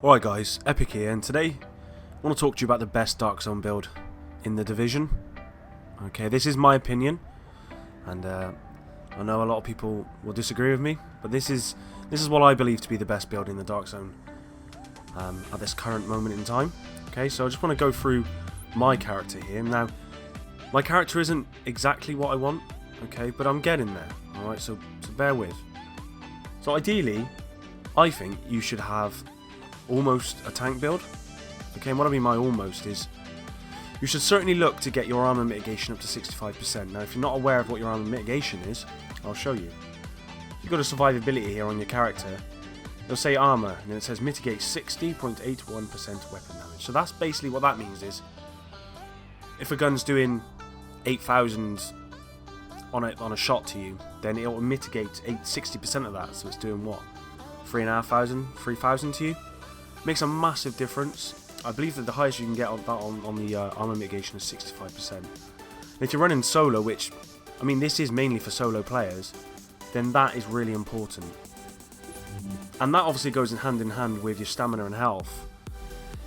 Alright guys, Epic here, and today I want to talk to you about the best Dark Zone build in the Division. Okay, this is my opinion, and I know a lot of people will disagree with me, but this is what I believe to be the best build in the Dark Zone at this current moment in time. Okay, so I just want to go through my character here. Now, my character isn't exactly what I want, okay, but I'm getting there, alright, so bear with. So ideally, I think you should have almost a tank build. Okay, and what I mean by almost is you should certainly look to get your armor mitigation up to 65%. Now if you're not aware of what your armor mitigation is, I'll show you. You've got a survivability here on your character. It'll say armor and then it says mitigate 60.81% weapon damage. So that's basically what that means is if a gun's doing 8,000 on a shot to you, then it will mitigate 60% of that, so it's doing what? 3,500, 3,000 to you? Makes a massive difference. I believe that the highest you can get on the armor mitigation is 65%. And if you're running solo, which, I mean, this is mainly for solo players, then that is really important. And that obviously goes in hand with your stamina and health.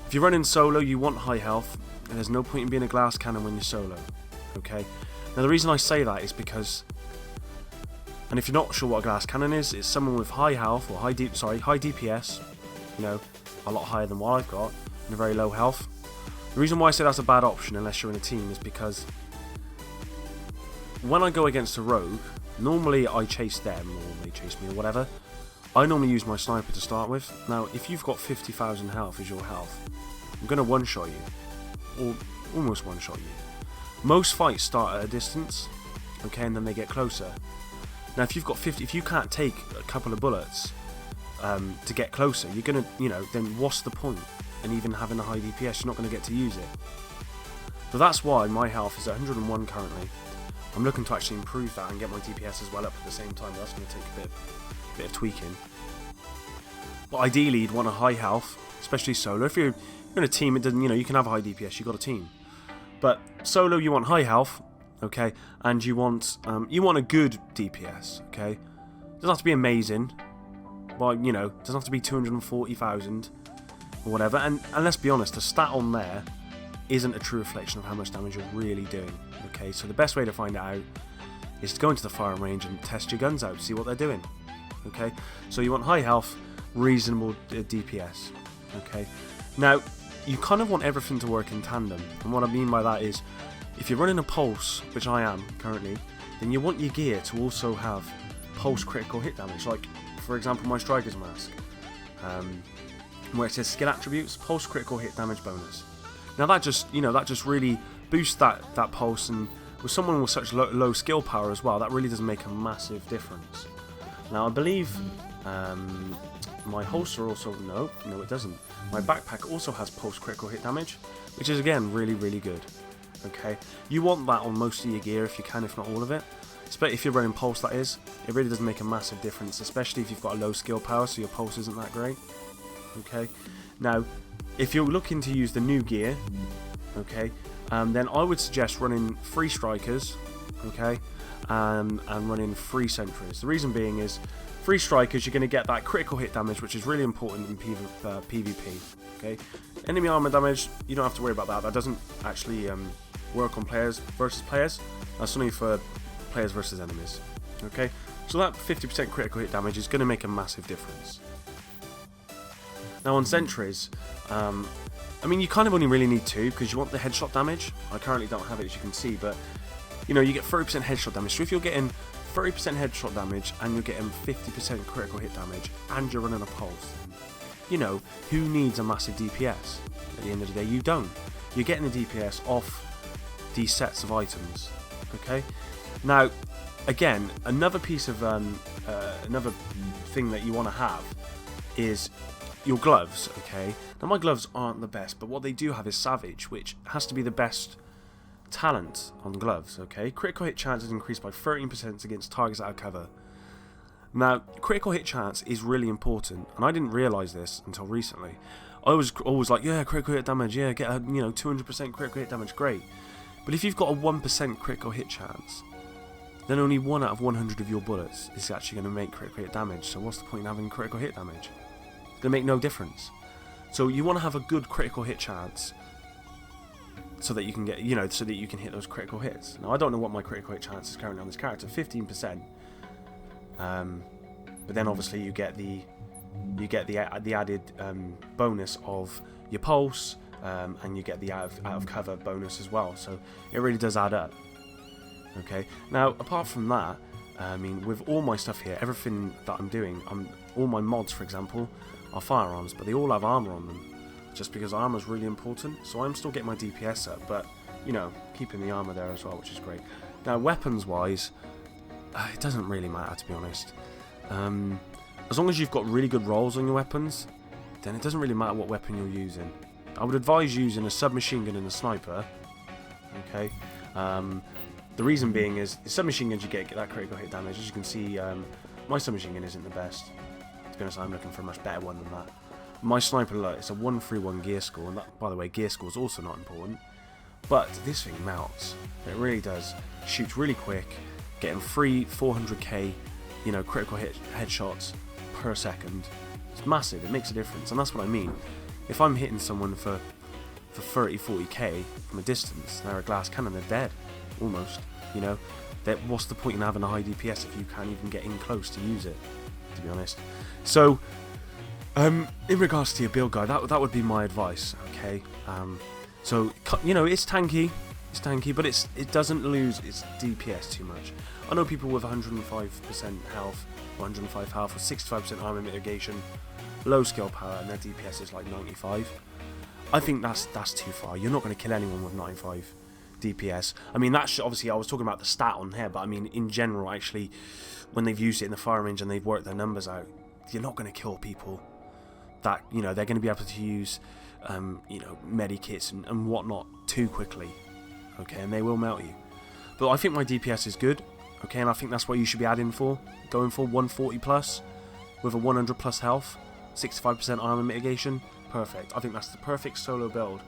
If you're running solo, you want high health, and there's no point in being a glass cannon when you're solo. Okay? Now the reason I say that is because, and if you're not sure what a glass cannon is, it's someone with high health or high DPS, you know, a lot higher than what I've got, and a very low health. The reason why I say that's a bad option unless you're in a team is because when I go against a rogue, normally I chase them or they chase me or whatever. I normally use my sniper to start with. Now if you've got 50,000 health as your health, I'm going to one-shot you, or almost one-shot you. Most fights start at a distance, okay, and then they get closer. Now if you've got 50, if you can't take a couple of bullets to get closer, you're gonna, then what's the point in even having a high DPS? You're not going to get to use it. So that's why my health is 101 currently. I'm looking to actually improve that and get my DPS as well up at the same time, but that's going to take a bit of tweaking. But ideally you'd want a high health, especially solo. If you're in a team, it doesn't, you can have a high DPS, you've got a team. But solo you want high health, okay, and you want a good DPS, okay. Doesn't have to be amazing. Well, it doesn't have to be 240,000 or whatever. And let's be honest, the stat on there isn't a true reflection of how much damage you're really doing. Okay, so the best way to find it out is to go into the firing range and test your guns out, see what they're doing. Okay, so you want high health, reasonable DPS. Okay, now you kind of want everything to work in tandem, and what I mean by that is if you're running a pulse, which I am currently, then you want your gear to also have pulse critical hit damage, like for example my striker's mask, where it says skill attributes, pulse critical hit damage bonus. Now that just really boosts that pulse, and with someone with such low skill power as well, that really does make a massive difference. Now I believe my holster also, no it doesn't. My backpack also has pulse critical hit damage, which is again really good. Okay, you want that on most of your gear if you can, if not all of it. Especially if you're running pulse, that is, it really does make a massive difference, especially if you've got a low skill power, so your pulse isn't that great. Okay, now if you're looking to use the new gear, okay, then I would suggest running 3 strikers, okay, and running 3 sentries. The reason being is 3 strikers, you're going to get that critical hit damage, which is really important in PvP. Okay, enemy armor damage, you don't have to worry about that. That doesn't actually work on players versus players. That's only for players versus enemies. Okay, so that 50% critical hit damage is going to make a massive difference. Now on sentries, I mean you kind of only really need 2 because you want the headshot damage. I currently don't have it, as you can see, but you get 30% headshot damage. So if you're getting 30% headshot damage and you're getting 50% critical hit damage and you're running a pulse, who needs a massive DPS? At the end of the day, you don't. You're getting the DPS off these sets of items. Okay. Now, again, another piece of another thing that you want to have is your gloves. Okay. Now my gloves aren't the best, but what they do have is Savage, which has to be the best talent on gloves. Okay. Critical hit chance is increased by 13% against targets out of cover. Now, critical hit chance is really important, and I didn't realise this until recently. I was always like, yeah, critical hit damage, yeah, get a 200% critical hit damage, great. But if you've got a 1% critical hit chance, then only 1 out of 100 of your bullets is actually going to make critical hit damage. So what's the point in having critical hit damage? It's going to make no difference. So you want to have a good critical hit chance, so that you can get, so that you can hit those critical hits. Now I don't know what my critical hit chance is currently on this character, 15%. But then obviously you get the added bonus of your pulse, and you get the out of cover bonus as well. So it really does add up. Okay. Now apart from that, I mean, with all my stuff here, everything that I'm doing, all my mods, for example, are firearms, but they all have armor on them. Just because armor is really important, so I'm still getting my DPS up, but keeping the armor there as well, which is great. Now, weapons-wise, it doesn't really matter, to be honest. As long as you've got really good rolls on your weapons, then it doesn't really matter what weapon you're using. I would advise using a submachine gun and a sniper. Okay. The reason being is the submachine guns you get that critical hit damage. As you can see, my submachine gun isn't the best. To be honest, I'm looking for a much better one than that. My sniper, look, it's a 131 gear score, and that, by the way, gear score is also not important. But this thing melts. It really does. Shoots really quick, getting 400k, critical hit headshots per second. It's massive. It makes a difference, and that's what I mean. If I'm hitting someone for 30, 40k from a distance, they're a glass cannon. They're dead, almost. What's the point in having a high DPS if you can't even get in close to use it? To be honest. So. In regards to your build guide, that would be my advice, okay? So it's tanky, but it doesn't lose its DPS too much. I know people with 105% health, 105 health, or 65% armor mitigation, low skill power, and their DPS is like 95. I think that's too far. You're not going to kill anyone with 95 DPS. I mean, that's obviously, I was talking about the stat on here, but I mean in general, actually, when they've used it in the fire range and they've worked their numbers out, you're not going to kill people that they're going to be able to use medikits and whatnot too quickly, okay, and they will melt you. But I think my DPS is good, okay, and I think that's what you should be adding for, going for 140 plus with a 100 plus health, 65% armor mitigation. Perfect. I think that's the perfect solo build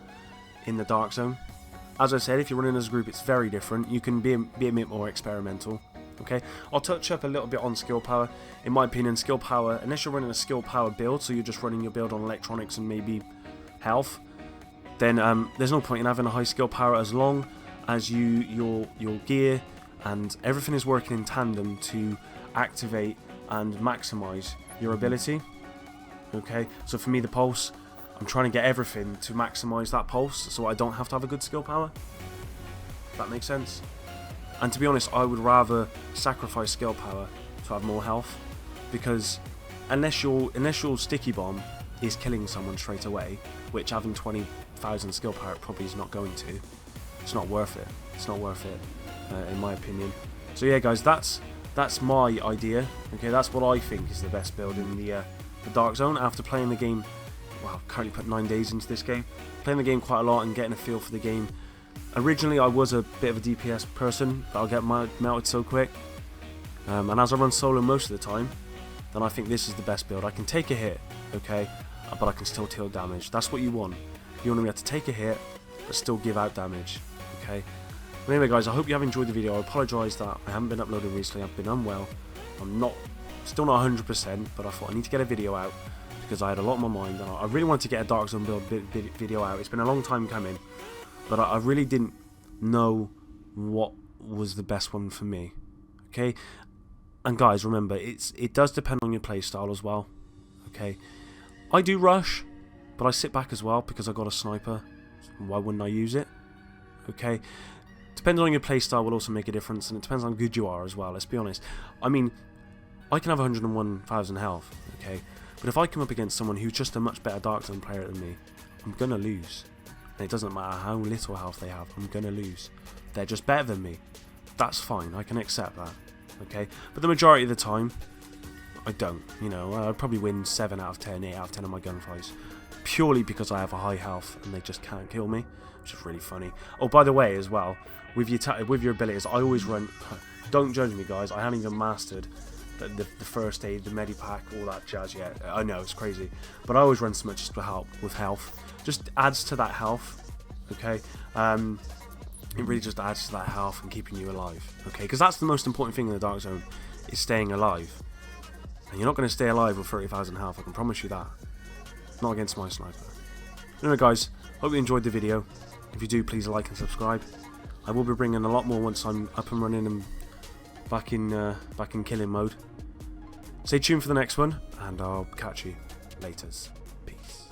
in the Dark Zone. As I said, if you're running as a group, it's very different. You can be a bit more experimental. Okay, I'll touch up a little bit on skill power. In my opinion, skill power, unless you're running a skill power build, so you're just running your build on electronics and maybe health, then there's no point in having a high skill power as long as your gear and everything is working in tandem to activate and maximize your ability. Okay, so for me, the pulse, I'm trying to get everything to maximize that pulse so I don't have to have a good skill power. If that makes sense. And to be honest, I would rather sacrifice skill power to have more health, because unless your sticky bomb is killing someone straight away, which having 20,000 skill power probably is not going to, it's not worth it. It's not worth it, in my opinion. So yeah, guys, that's my idea. Okay, that's what I think is the best build in the Dark Zone after playing the game. Well, currently put 9 days into this game, playing the game quite a lot and getting a feel for the game. Originally, I was a bit of a DPS person, but I'll get melted so quick. And as I run solo most of the time, then I think this is the best build. I can take a hit, okay, but I can still deal damage. That's what you want. You want to be able to take a hit, but still give out damage, okay? But anyway, guys, I hope you have enjoyed the video. I apologise that I haven't been uploading recently. I've been unwell. I'm still not 100%, but I thought I need to get a video out because I had a lot on my mind, and I really wanted to get a Dark Zone build video out. It's been a long time coming. But I really didn't know what was the best one for me. Okay? And guys, remember, it does depend on your playstyle as well. Okay? I do rush, but I sit back as well because I got a sniper. Why wouldn't I use it? Okay? Depending on your playstyle will also make a difference, and it depends on how good you are as well, let's be honest. I mean, I can have 101,000 health, okay? But if I come up against someone who's just a much better Dark Zone player than me, I'm gonna lose. And it doesn't matter how little health they have, I'm going to lose. They're just better than me. That's fine, I can accept that. Okay? But the majority of the time, I don't. I'd probably win 7 out of 10, 8 out of 10 of my gunfights. Purely because I have a high health and they just can't kill me. Which is really funny. Oh, by the way, as well, with your abilities, I always run... Don't judge me, guys. I haven't even mastered the first aid, the medipack, all that jazz yet. I know, it's crazy. But I always run so much just with health. Just adds to that health, okay? It really just adds to that health and keeping you alive, okay? Because that's the most important thing in the Dark Zone, is staying alive. And you're not going to stay alive with 30,000 health, I can promise you that. Not against my sniper. Anyway guys, hope you enjoyed the video. If you do, please like and subscribe. I will be bringing a lot more once I'm up and running and back in killing mode. Stay tuned for the next one, and I'll catch you later. Peace.